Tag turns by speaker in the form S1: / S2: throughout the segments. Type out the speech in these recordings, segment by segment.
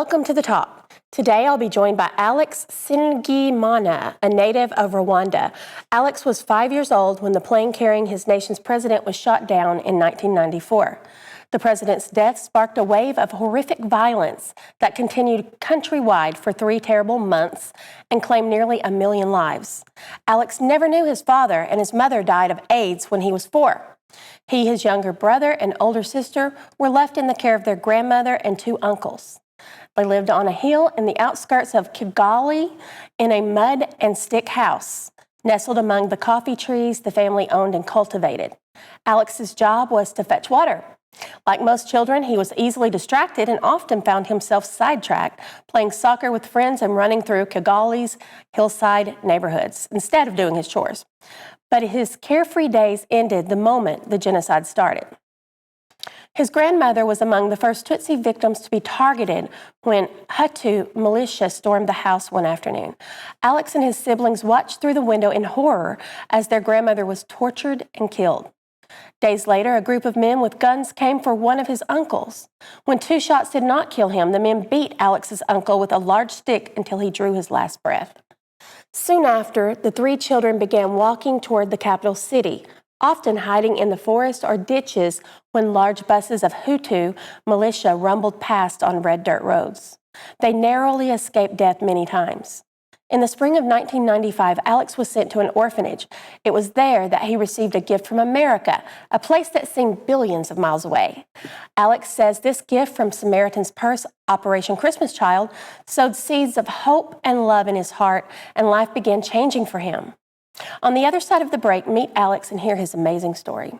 S1: Welcome to The Talk. Today I'll be joined by Alex Nsengimana, a native of Rwanda. Alex was 5 years old when the plane carrying his nation's president was shot down in 1994. The president's death sparked a wave of horrific violence that continued countrywide for 3 terrible months and claimed nearly 1 million lives. Alex never knew his father, and his mother died of AIDS when he was 4. He, his younger brother, and older sister were left in the care of their grandmother and 2 uncles. They lived on a hill in the outskirts of Kigali in a mud and stick house, nestled among the coffee trees the family owned and cultivated. Alex's job was to fetch water. Like most children, he was easily distracted and often found himself sidetracked, playing soccer with friends and running through Kigali's hillside neighborhoods instead of doing his chores. But his carefree days ended the moment the genocide started. His grandmother was among the first Tutsi victims to be targeted when Hutu militia stormed the house one afternoon. Alex and his siblings watched through the window in horror as their grandmother was tortured and killed. Days later, a group of men with guns came for one of his uncles. When 2 shots did not kill him, the men beat Alex's uncle with a large stick until he drew his last breath. Soon after, the 3 children began walking toward the capital city, often hiding in the forest or ditches when large buses of Hutu militia rumbled past on red dirt roads. They narrowly escaped death many times. In the spring of 1995, Alex was sent to an orphanage. It was there that he received a gift from America, a place that seemed billions of miles away. Alex says this gift from Samaritan's Purse, Operation Christmas Child, sowed seeds of hope and love in his heart, and life began changing for him. On the other side of the break, meet Alex and hear his amazing story.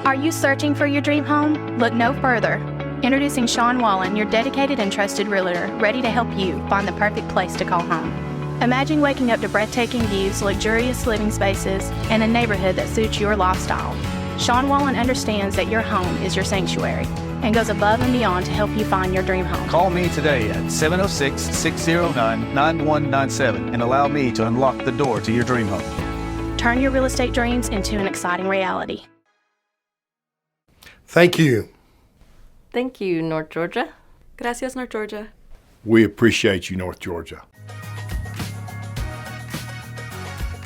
S2: Are you searching for your dream home? Look no further. Introducing Sean Wallen, your dedicated and trusted realtor, ready to help you find the perfect place to call home. Imagine waking up to breathtaking views, luxurious living spaces, and a neighborhood that suits your lifestyle. Sean Wallen understands that your home is your sanctuary and goes above and beyond to help you find your dream home.
S3: Call me today at 706-609-9197 and allow me to unlock the door to your dream home.
S2: Turn your real estate dreams into an exciting reality.
S4: Thank you.
S5: Thank you, North Georgia. Gracias, North Georgia.
S4: We appreciate you, North Georgia.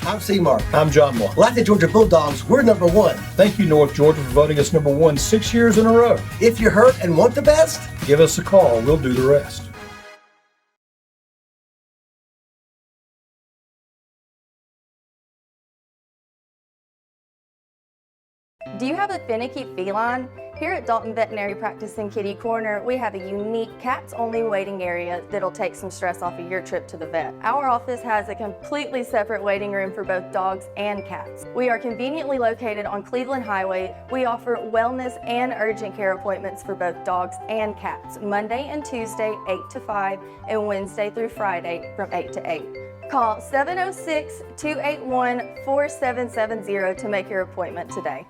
S6: I'm Seymour.
S7: I'm John Moore.
S6: Like the Georgia Bulldogs, we're number 1.
S7: Thank you, North Georgia, for voting us number 1 6 years in a row.
S6: If you're hurt and want the best,
S7: Give us a call. We'll do the rest.
S5: Do you have a finicky feline? Here at Dalton Veterinary Practice in Kitty Corner, we have a unique cats-only waiting area that'll take some stress off of your trip to the vet. Our office has a completely separate waiting room for both dogs and cats. We are conveniently located on Cleveland Highway. We offer wellness and urgent care appointments for both dogs and cats, Monday and Tuesday, 8 to 5, and Wednesday through Friday from 8 to 8. Call 706-281-4770 to make your appointment today.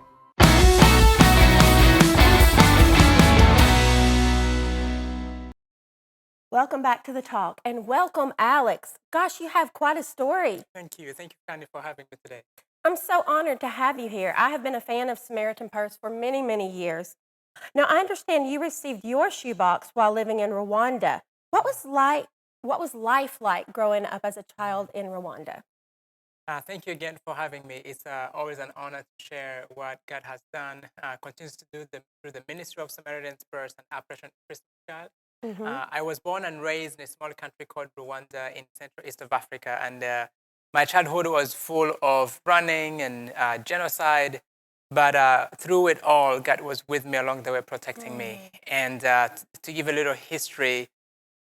S1: Welcome back to The Talk, and welcome, Alex. Gosh, you have quite a story.
S8: Thank you. Thank you, Connie, for having me today.
S1: I'm so honored to have you here. I have been a fan of Samaritan Purse for many, many years. Now, I understand you received your shoebox while living in Rwanda. What was life like growing up as a child in Rwanda?
S8: Thank you again for having me. It's always an honor to share what God has done, continues to do through the ministry of Samaritan Purse and Operation Christmas Child. I was born and raised in a small country called Rwanda in Central East of Africa, and my childhood was full of running and genocide, but through it all, God was with me along the way, protecting me. And to give a little history,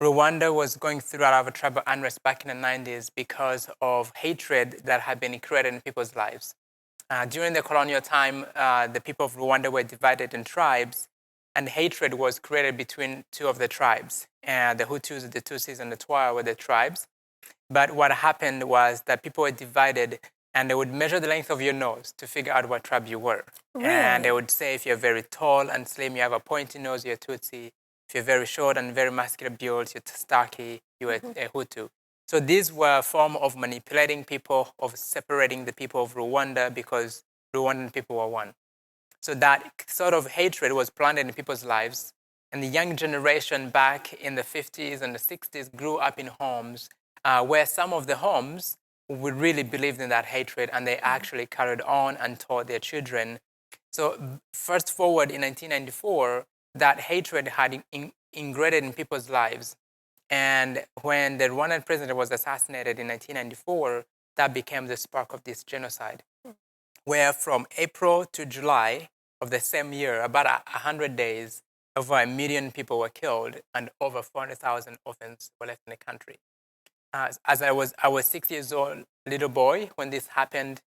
S8: Rwanda was going through a lot of tribal unrest back in the 90s because of hatred that had been created in people's lives. During the colonial time, the people of Rwanda were divided in tribes, and hatred was created between 2 of the tribes. The Hutus, the Tutsis, and the Twa were the tribes. But what happened was that people were divided, and they would measure the length of your nose to figure out what tribe you were. Really? And they would say if you're very tall and slim, you have a pointy nose, you're Tutsi. If you're very short and very muscular built, you're stocky, you're a Hutu. So these were a form of manipulating people, of separating the people of Rwanda because Rwandan people were one. So that sort of hatred was planted in people's lives. And the young generation back in the 50s and the 60s grew up in homes where some of the homes would really believed in that hatred, and they actually carried on and taught their children. So first forward in 1994, that hatred had ingrained in people's lives. And when the Rwandan president was assassinated in 1994, that became the spark of this genocide, where from April to July of the same year, about 100 days, over 1 million people were killed and over 400,000 orphans were left in the country. As I was 6 years old, little boy, when this happened,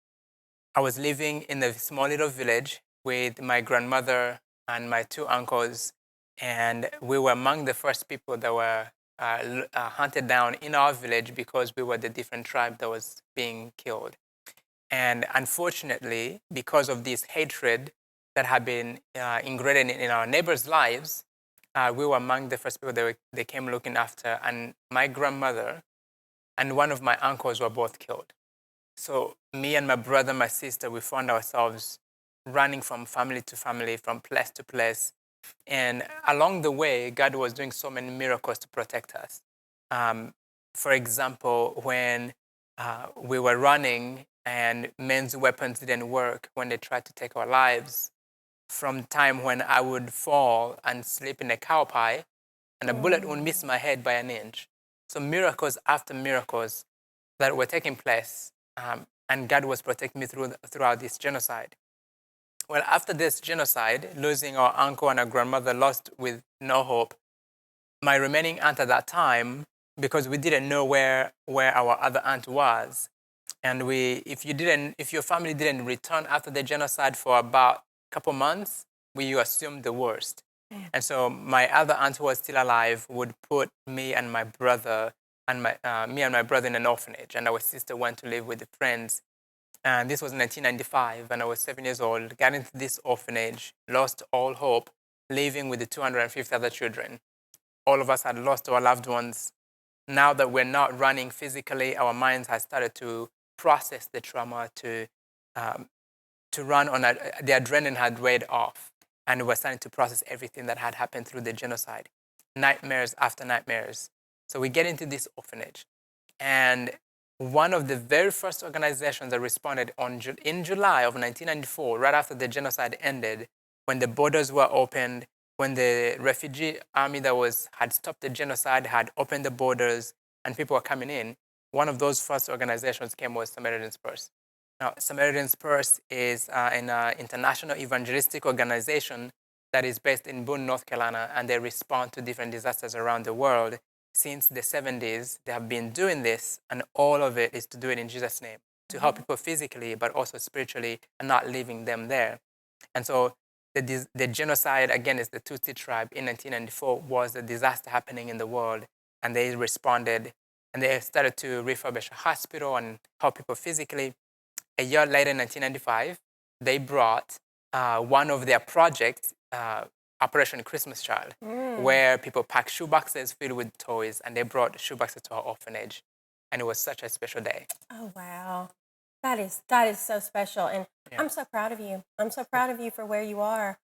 S8: I was living in a small little village with my grandmother and my 2 uncles, and we were among the first people that were hunted down in our village because we were the different tribe that was being killed. And unfortunately, because of this hatred that had been ingrained in our neighbors' lives, we were among the first people that they came looking after, and my grandmother and one of my uncles were both killed. So me and my brother, my sister, we found ourselves running from family to family, from place to place. And along the way, God was doing so many miracles to protect us. For example, when we were running and men's weapons didn't work when they tried to take our lives, from time when I would fall and sleep in a cow pie, and a bullet would miss my head by an inch. So miracles after miracles that were taking place, and God was protecting me throughout this genocide. Well, after this genocide, losing our uncle and our grandmother, lost with no hope, my remaining aunt at that time, because we didn't know where our other aunt was, and if your family didn't return after the genocide for about a couple months, you assumed the worst. And so my other aunt who was still alive would put me and my brother in an orphanage, and our sister went to live with the friends. And this was 1995, and I was 7 years old. Got into this orphanage, lost all hope, living with the 250 other children. All of us had lost our loved ones. Now that we're not running physically, our minds had started to process the trauma, to run on the adrenaline had weighed off, and we're starting to process everything that had happened through the genocide. Nightmares after nightmares. So we get into this orphanage, and one of the very first organizations that responded in July of 1994, right after the genocide ended, when the borders were opened, when the refugee army that had stopped the genocide had opened the borders and people were coming in, one of those first organizations was Samaritan Purse. Now, Samaritan Purse is an international evangelistic organization that is based in Boone, North Carolina, and they respond to different disasters around the world. Since the 70s, they have been doing this, and all of it is to do it in Jesus' name, to help people physically, but also spiritually, and not leaving them there. And so the genocide against the Tutsi tribe in 1994 was a disaster happening in the world, and they responded, and they started to refurbish a hospital and help people physically. A year later, in 1995, they brought one of their projects, Operation Christmas Child, where people packed shoeboxes filled with toys, and they brought shoeboxes to our orphanage. And it was such a special day.
S1: Oh, wow. That is so special. And
S8: Yeah.
S1: I'm so proud of you. I'm so proud of you for where you are.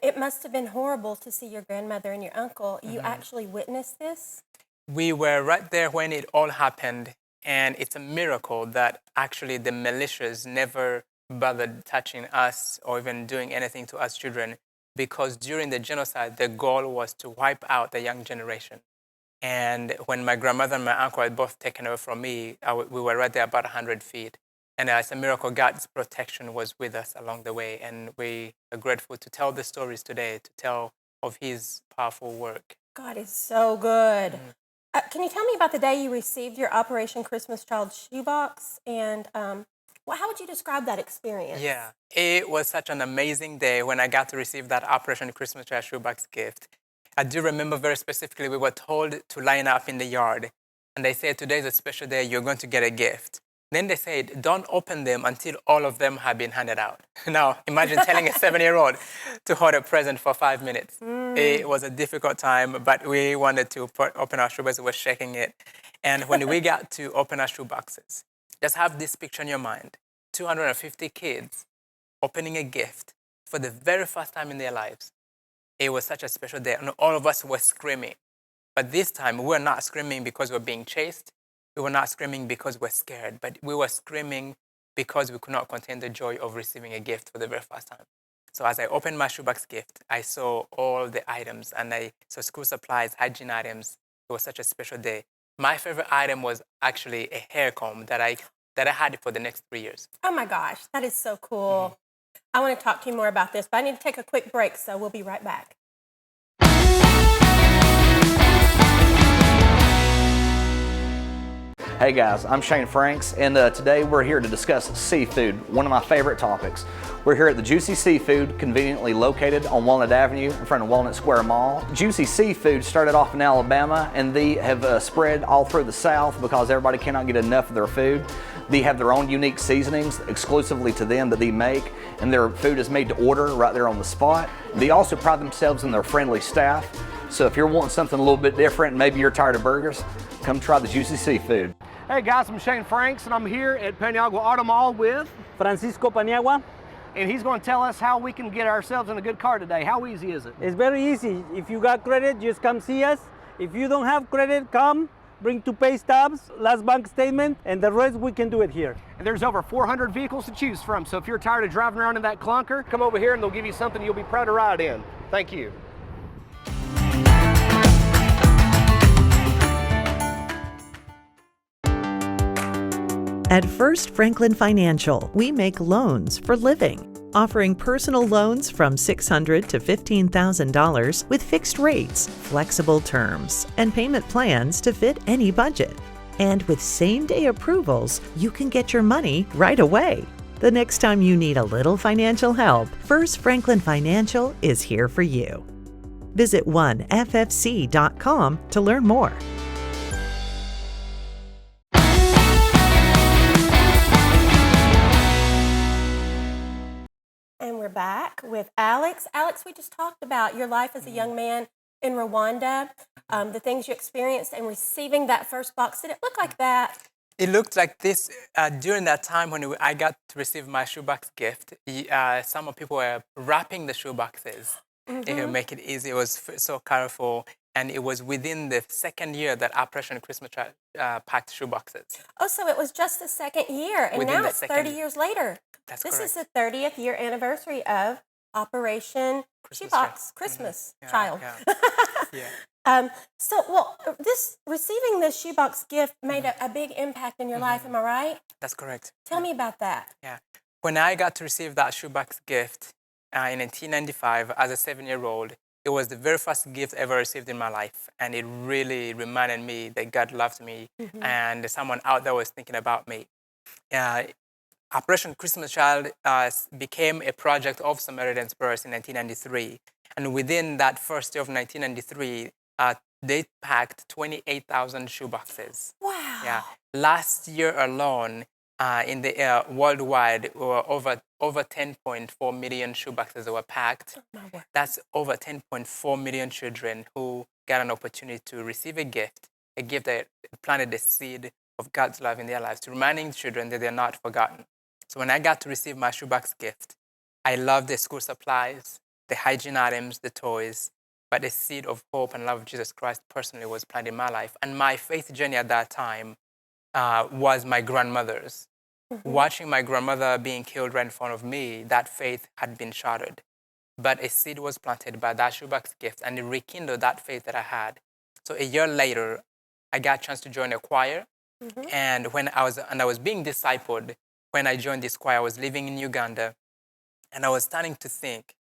S1: It must have been horrible to see your grandmother and your uncle. You actually witnessed this?
S8: We were right there when it all happened, and it's a miracle that actually the militias never bothered touching us or even doing anything to us children, because during the genocide, the goal was to wipe out the young generation. And when my grandmother and my uncle had both taken over from me, we were right there about 100 feet. And as a miracle, God's protection was with us along the way. And we are grateful to tell the stories today, to tell of his powerful work.
S1: God is so good. Can you tell me about the day you received your Operation Christmas Child shoebox? And how would you describe that experience?
S8: Yeah, it was such an amazing day when I got to receive that Operation Christmas Child shoebox gift. I do remember very specifically we were told to line up in the yard. And they said, today's a special day, you're going to get a gift. Then they said, don't open them until all of them have been handed out. Now, imagine telling a 7-year-old to hold a present for 5 minutes. It was a difficult time, but we wanted to open our shoeboxes. We were shaking it. And when we got to open our shoeboxes, just have this picture in your mind. 250 kids opening a gift for the very first time in their lives. It was such a special day, and all of us were screaming. But this time, we were not screaming because we were being chased. We were not screaming because we're scared, but we were screaming because we could not contain the joy of receiving a gift for the very first time. So as I opened my shoebox gift, I saw all the items, and I saw school supplies, hygiene items. It was such a special day. My favorite item was actually a hair comb that I had for the next 3 years.
S1: Oh my gosh, that is so cool. I want to talk to you more about this, but I need to take a quick break, so we'll be right back.
S9: Hey guys, I'm Shane Franks, and today we're here to discuss seafood, one of my favorite topics. We're here at the Juicy Seafood, conveniently located on Walnut Avenue in front of Walnut Square Mall. Juicy Seafood started off in Alabama, and they have spread all through the South because everybody cannot get enough of their food. They have their own unique seasonings exclusively to them that they make, and their food is made to order right there on the spot. They also pride themselves in their friendly staff, so if you're wanting something a little bit different, maybe you're tired of burgers, come try the Juicy Seafood.
S10: Hey guys, I'm Shane Franks, and I'm here at Paniagua Auto Mall with
S11: Francisco Paniagua.
S10: and he's going to tell us how we can get ourselves in a good car today. How easy is it?
S11: It's very easy. If you got credit, just come see us. If you don't have credit, come, bring 2 pay stubs, last bank statement, and the rest we can do it here.
S10: And there's over 400 vehicles to choose from, so if you're tired of driving around in that clunker, come over here and they'll give you something you'll be proud to ride in. Thank you.
S12: At First Franklin Financial, we make loans for living, offering personal loans from $600 to $15,000 with fixed rates, flexible terms, and payment plans to fit any budget. And with same-day approvals, you can get your money right away. The next time you need a little financial help, First Franklin Financial is here for you. Visit oneffc.com to learn more.
S1: And we're back with Alex. Alex, we just talked about your life as a young man in Rwanda, the things you experienced and receiving that first box. Did it look like that?
S8: It looked like this during that time when I got to receive my shoebox gift. Some people were wrapping the shoeboxes to make it easy. It was so colorful, and it was within the second year that Operation Christmas Child packed shoeboxes.
S1: Oh, so it was just the second year, and
S8: Within
S1: now
S8: the
S1: it's
S8: second
S1: 30
S8: year.
S1: years later.
S8: That's
S1: This
S8: correct.
S1: is the 30th year anniversary of Operation Shoebox, Christmas Child.
S8: Yeah.
S1: Receiving this shoebox gift made a big impact in your life, am I right?
S8: That's correct.
S1: Tell me about that.
S8: Yeah. When I got to receive that shoebox gift in 1995 as a 7-year-old, it was the very first gift I ever received in my life. And it really reminded me that God loved me and someone out there was thinking about me. Operation Christmas Child became a project of Samaritan Purse in 1993. And within that first year of 1993, they packed 28,000 shoeboxes.
S1: Wow.
S8: Yeah. Last year alone, in the worldwide, over 10.4 million shoeboxes that were packed.
S1: Oh, my word.
S8: That's over 10.4 million children who got an opportunity to receive a gift that planted the seed of God's love in their lives, to reminding children that they're not forgotten. So when I got to receive my shoebox gift, I loved the school supplies, the hygiene items, the toys, but the seed of hope and love of Jesus Christ personally was planted in my life. And my faith journey at that time was my grandmother's. Watching my grandmother being killed right in front of me, that faith had been shattered. But a seed was planted by that shoebox gift, and it rekindled that faith that I had. So a year later, I got a chance to join a choir. And I was being discipled. When I joined this choir, I was living in Uganda, and I was starting to think,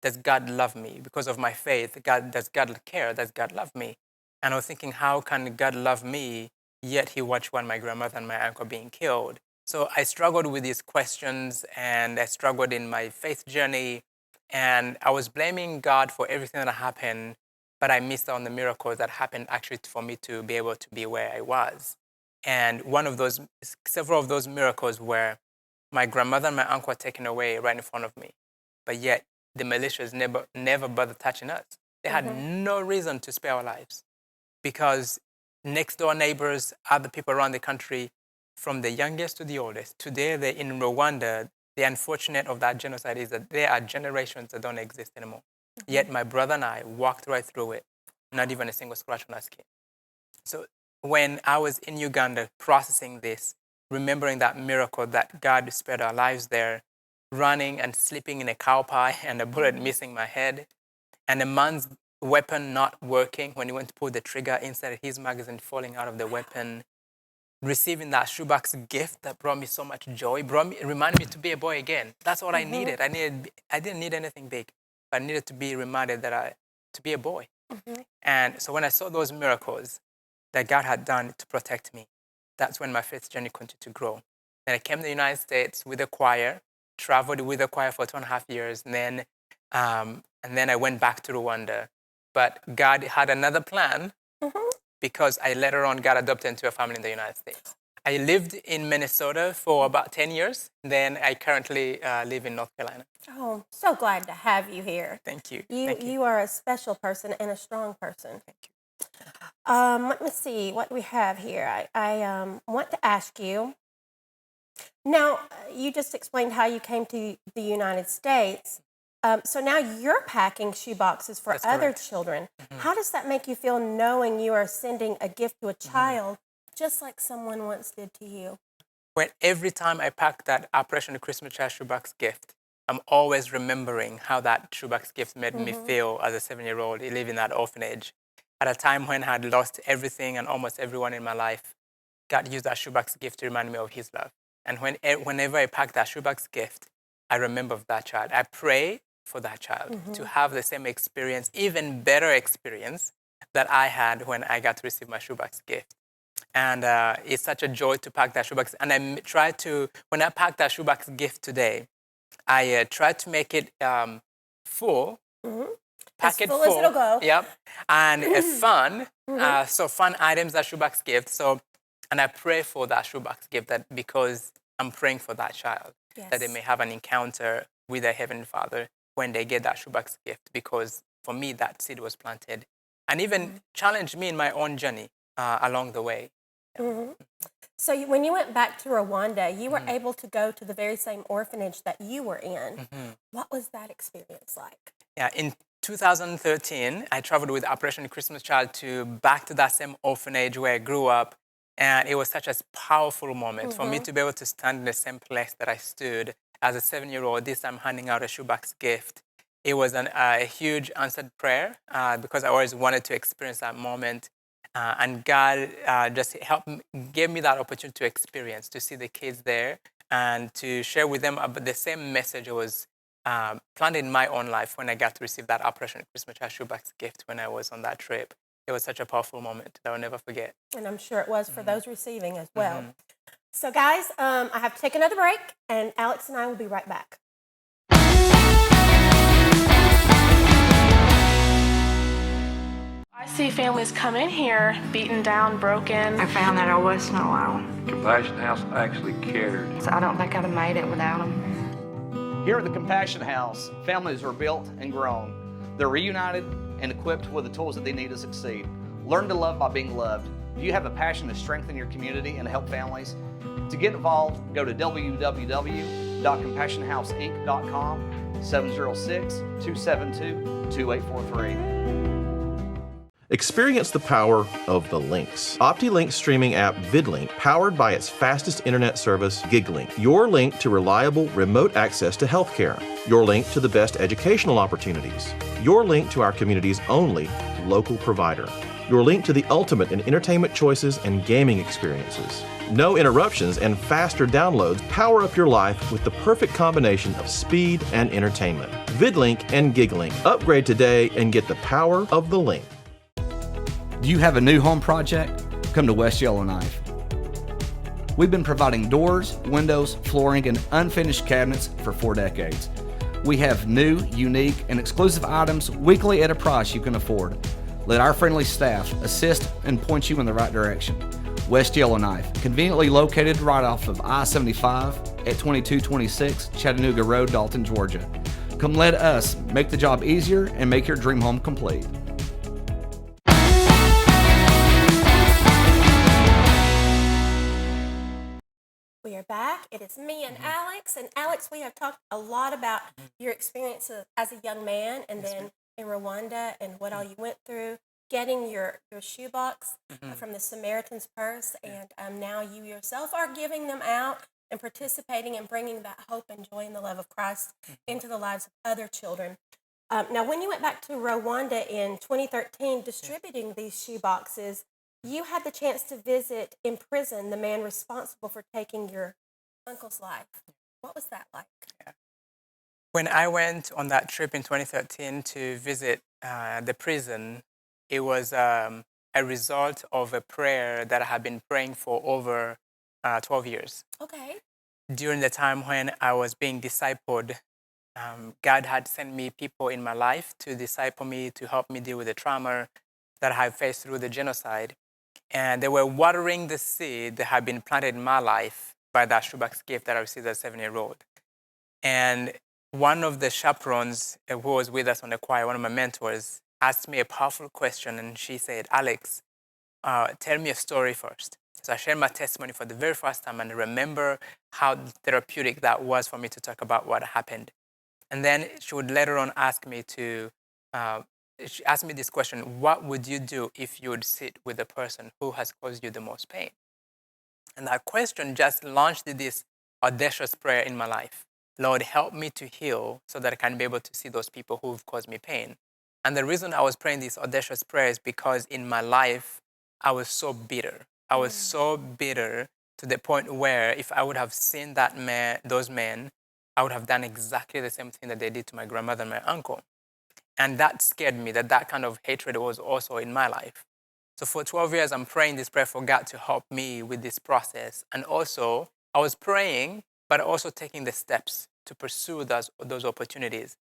S8: does God love me? Because of my faith, does God care? Does God love me? And I was thinking, how can God love me, yet he watched when my grandmother and my uncle being killed? So I struggled with these questions, and I struggled in my faith journey, and I was blaming God for everything that happened, but I missed out on the miracles that happened actually for me to be able to be where I was. And several of those miracles were my grandmother and my uncle were taken away right in front of me. But yet, the militias never bothered touching us. They had no reason to spare our lives, because next door neighbors, other people around the country, from the youngest to the oldest, today they're in Rwanda the unfortunate of that genocide is that there are generations that don't exist anymore. Yet my brother and I walked right through it, not even a single scratch on our skin. So when I was in Uganda processing this, remembering that miracle that God spared our lives there, running and sleeping in a cow pie and a bullet missing my head, and a man's weapon not working when he went to pull the trigger, inside his magazine falling out of the weapon, receiving that shoebox gift that brought me so much joy, reminded me to be a boy again. That's what I needed. I didn't need anything big, but I needed to be reminded to be a boy. And so when I saw those miracles that God had done to protect me, that's when my faith journey continued to grow. Then I came to the United States with a choir, traveled with a choir for 2.5 years, and then I went back to Rwanda. But God had another plan because I later on got adopted into a family in the United States. I lived in Minnesota for about 10 years. Then I currently live in North Carolina.
S1: Oh, so glad to have you here.
S8: Thank you.
S1: You are a special person and a strong person.
S8: Thank you.
S1: Let me see what we have here. I want to ask you. Now, you just explained how you came to the United States. So now you're packing shoeboxes for other children. How does that make you feel knowing you are sending a gift to a child just like someone once did to you?
S8: Every time I pack that Operation Christmas Child shoebox gift, I'm always remembering how that shoebox gift made me feel as a 7-year-old living in that orphanage. At a time when I had lost everything and almost everyone in my life, God used that shoebox gift to remind me of his love. And whenever I pack that shoebox gift, I remember of that child. I pray for that child to have the same experience, even better experience that I had when I got to receive my shoebox gift. And it's such a joy to pack that shoebox. And I try to, when I pack that shoebox gift today, I try to make it full. Pack it full
S1: as it'll go.
S8: Yep. And fun. So fun items that shoebox gift. So, and I pray for that shoebox gift because I'm praying for that child, that they may have an encounter with their Heavenly Father when they get that shoebox gift, because for me, that seed was planted. And even challenged me in my own journey along the way.
S1: So when you went back to Rwanda, you were able to go to the very same orphanage that you were in. What was that experience like?
S8: Yeah, in 2013, I traveled with Operation Christmas Child back to that same orphanage where I grew up. And it was such a powerful moment for me to be able to stand in the same place that I stood as a 7-year-old, this time handing out a shoebox gift. It was a huge answered prayer because I always wanted to experience that moment. And God just gave me that opportunity to experience, to see the kids there and to share with them about the same message that was planted in my own life when I got to receive that Operation Christmas Child shoebox gift when I was on that trip. It was such a powerful moment that I'll never forget.
S1: And I'm sure it was for those receiving as well. So guys, I have to take another break, and Alex and I will be right back.
S13: I see families come in here beaten down, broken.
S14: I found that I wasn't alone.
S15: Compassion House actually cared.
S14: So I don't think I'd have made it without them.
S9: Here at the Compassion House, families are built and grown. They're reunited and equipped with the tools that they need to succeed. Learn to love by being loved. Do you have a passion to strengthen your community and help families? To get involved, go to www.compassionhouseinc.com, 706-272-2843.
S16: Experience the power of the links. OptiLink streaming app VidLink, powered by its fastest internet service, GigLink. Your link to reliable remote access to healthcare. Your link to the best educational opportunities. Your link to our community's only local provider. Your link to the ultimate in entertainment choices and gaming experiences. No interruptions and faster downloads power up your life with the perfect combination of speed and entertainment. VidLink and GigLink. Upgrade today and get the power of the link.
S9: Do you have a new home project? Come to West Yellowknife. We've been providing doors, windows, flooring, and unfinished cabinets for 4 decades. We have new, unique, and exclusive items weekly at a price you can afford. Let our friendly staff assist and point you in the right direction. West Yellowknife, conveniently located right off of I-75 at 2226 Chattanooga Road, Dalton, Georgia. Come let us make the job easier and make your dream home complete.
S1: We are back, It is me and Alex. And Alex, we have talked a lot about your experience as a young man and then in Rwanda and what all you went through, getting your shoebox from the Samaritan's Purse. And now you yourself are giving them out and participating and bringing that hope and joy and the love of Christ into the lives of other children. Now, when you went back to Rwanda in 2013 distributing these shoe boxes, you had the chance to visit in prison the man responsible for taking your uncle's life. What was that like?
S8: When I went on that trip in 2013 to visit the prison, it was a result of a prayer that I had been praying for over 12 years.
S1: Okay.
S8: During the time when I was being discipled, God had sent me people in my life to disciple me, to help me deal with the trauma that I had faced through the genocide. And they were watering the seed that had been planted in my life by that shoebox gift that I received as a 7-year-old. And one of the chaperones who was with us on the choir, one of my mentors, asked me a powerful question. And she said, Alex, tell me a story first. So I shared my testimony for the very first time and remember how therapeutic that was for me to talk about what happened. And then she would later on ask me she asked me this question: what would you do if you would sit with the person who has caused you the most pain? And that question just launched this audacious prayer in my life. Lord, help me to heal so that I can be able to see those people who've caused me pain. And the reason I was praying this audacious prayer is because in my life, I was so bitter. I was so bitter to the point where if I would have seen those men, I would have done exactly the same thing that they did to my grandmother and my uncle. And that scared me, that kind of hatred was also in my life. So for 12 years, I'm praying this prayer for God to help me with this process. And also, I was praying, but also taking the steps to pursue those opportunities.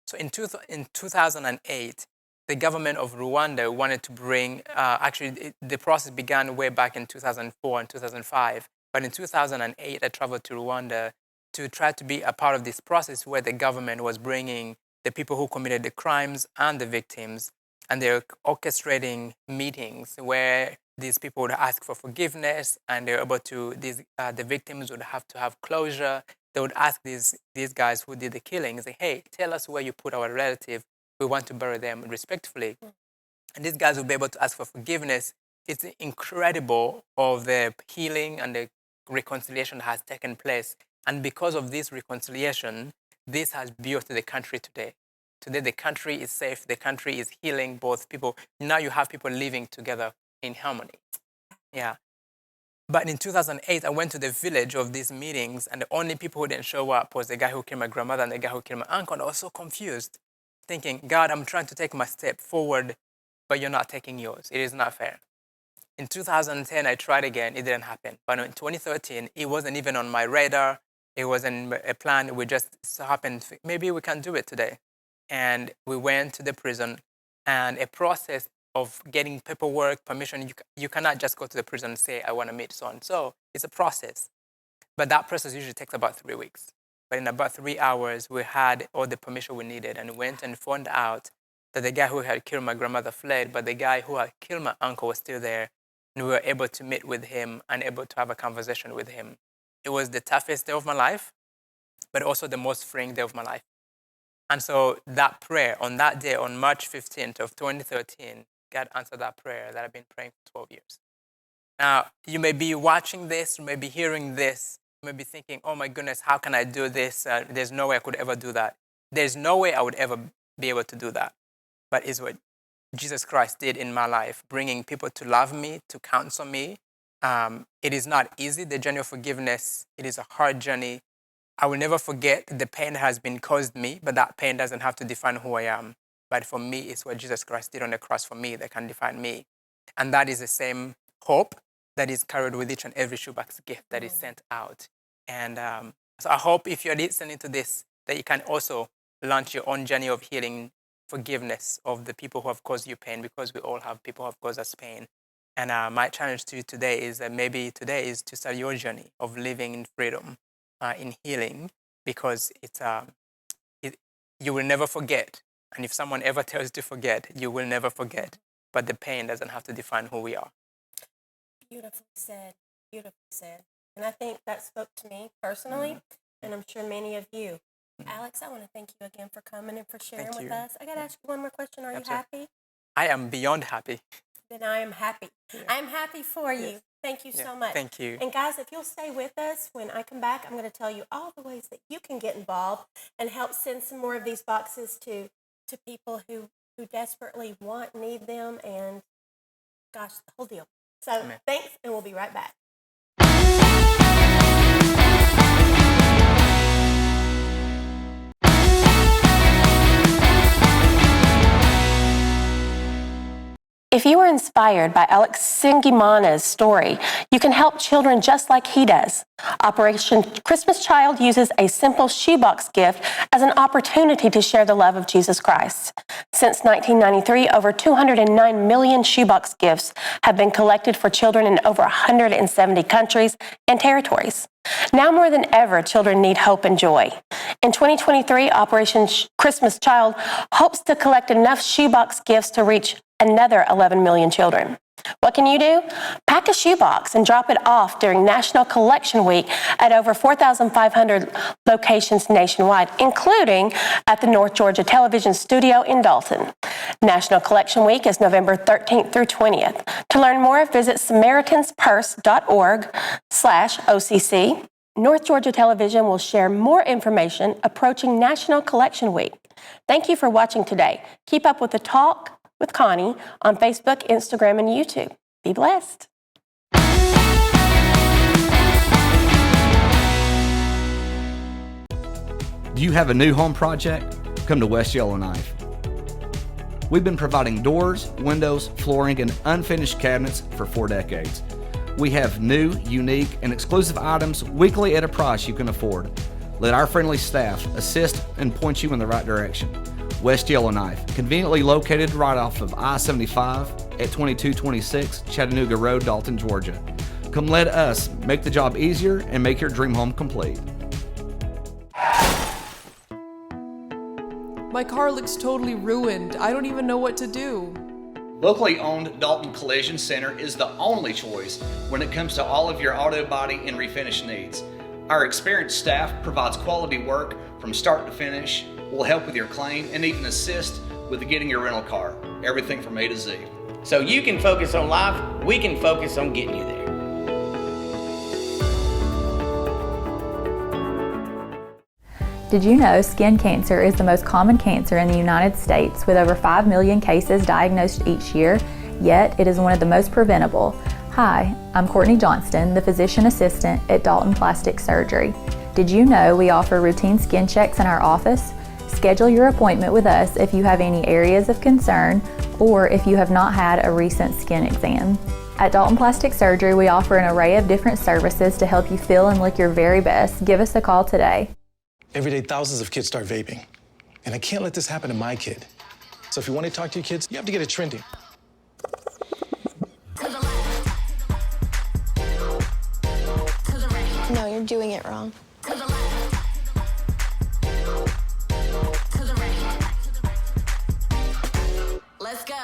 S8: So in 2008, the government of Rwanda wanted to bring, the process began way back in 2004 and 2005. But in 2008, I traveled to Rwanda to try to be a part of this process where the government was bringing the people who committed the crimes and the victims, and they're orchestrating meetings where these people would ask for forgiveness, and they're able to, the victims would have to have closure. They would ask these guys who did the killing, say, hey, tell us where you put our relative. We want to bury them respectfully. And these guys will be able to ask for forgiveness. It's incredible of the healing and the reconciliation that has taken place. And because of this reconciliation, this has built the country today. Today, the country is safe. The country is healing both people. Now you have people living together in harmony. Yeah. But in 2008, I went to the village of these meetings, and the only people who didn't show up was the guy who killed my grandmother and the guy who killed my uncle. And I was so confused, thinking, God, I'm trying to take my step forward, but you're not taking yours. It is not fair. In 2010, I tried again. It didn't happen. But in 2013, it wasn't even on my radar. It wasn't a plan. We just happened, maybe we can do it today. And we went to the prison, and a process of getting paperwork, permission, you cannot just go to the prison and say, I want to meet so-and-so. It's a process. But that process usually takes about 3 weeks. But in about 3 hours, we had all the permission we needed and went and found out that the guy who had killed my grandmother fled, but the guy who had killed my uncle was still there. And we were able to meet with him and able to have a conversation with him. It was the toughest day of my life, but also the most freeing day of my life. And so that prayer, on that day, on March 15th of 2013, God answered that prayer that I've been praying for 12 years. Now, you may be watching this, you may be hearing this, you may be thinking, oh my goodness, how can I do this? There's no way I could ever do that. There's no way I would ever be able to do that. But it's what Jesus Christ did in my life, bringing people to love me, to counsel me. It is not easy, the journey of forgiveness. It is a hard journey. I will never forget the pain that has been caused me, but that pain doesn't have to define who I am. But for me, it's what Jesus Christ did on the cross for me that can define me. And that is the same hope that is carried with each and every shoebox gift that is sent out. And so I hope if you're listening to this, that you can also launch your own journey of healing, forgiveness of the people who have caused you pain, because we all have people who have caused us pain. And my challenge to you today is that maybe today is to start your journey of living in freedom, in healing, because you will never forget. And if someone ever tells you to forget, you will never forget. But the pain doesn't have to define who we are.
S1: Beautifully said. Beautifully said. And I think that spoke to me personally, and I'm sure many of you. Alex, I want to thank you again for coming and for sharing with us. I got to ask you one more question. Are you happy?
S8: I am beyond happy.
S1: Then I am happy. I am happy for you. Thank you so much.
S8: Thank you.
S1: And guys, if you'll stay with us, when I come back, I'm going to tell you all the ways that you can get involved and help send some more of these boxes to people who desperately need them, and gosh, the whole deal. So thanks, and we'll be right back. If you were inspired by Alex Nsengimana's story, you can help children just like he does. Operation Christmas Child uses a simple shoebox gift as an opportunity to share the love of Jesus Christ. Since 1993, over 209 million shoebox gifts have been collected for children in over 170 countries and territories. Now more than ever, children need hope and joy. In 2023, Operation Christmas Child hopes to collect enough shoebox gifts to reach another 11 million children. What can you do? Pack a shoebox and drop it off during National Collection Week at over 4,500 locations nationwide, including at the North Georgia Television Studio in Dalton. National Collection Week is November 13th through 20th. To learn more, visit SamaritansPurse.org/OCC. North Georgia Television will share more information approaching National Collection Week. Thank you for watching today. Keep up with the talk with Connie on Facebook, Instagram, and YouTube. Be blessed.
S9: Do you have a new home project? Come to West Yellowknife. We've been providing doors, windows, flooring, and unfinished cabinets for 4 decades. We have new, unique, and exclusive items weekly at a price you can afford. Let our friendly staff assist and point you in the right direction. West Yellowknife, conveniently located right off of I-75 at 2226 Chattanooga Road, Dalton, Georgia. Come let us make the job easier and make your dream home complete.
S17: My car looks totally ruined. I don't even know what to do.
S9: Locally owned Dalton Collision Center is the only choice when it comes to all of your auto body and refinish needs. Our experienced staff provides quality work from start to finish, will help with your claim, and even assist with getting your rental car. Everything from A to Z.
S18: So you can focus on life, we can focus on getting you there.
S19: Did you know skin cancer is the most common cancer in the United States, with over 5 million cases diagnosed each year, yet it is one of the most preventable? Hi, I'm Courtney Johnston, the physician assistant at Dalton Plastic Surgery. Did you know we offer routine skin checks in our office? Schedule your appointment with us if you have any areas of concern or if you have not had a recent skin exam. At Dalton Plastic Surgery, we offer an array of different services to help you feel and look your very best. Give us a call today.
S20: Every day, thousands of kids start vaping, and I can't let this happen to my kid. So if you want to talk to your kids, you have to get it trending.
S21: No, you're doing it wrong.
S22: Let's go.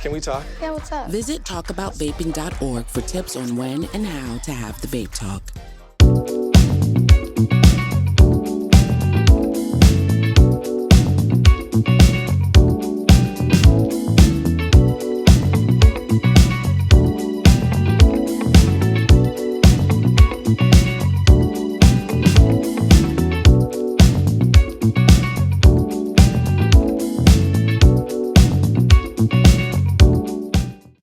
S20: Can we talk?
S21: Yeah, what's up?
S22: Visit talkaboutvaping.org for tips on when and how to have the vape talk.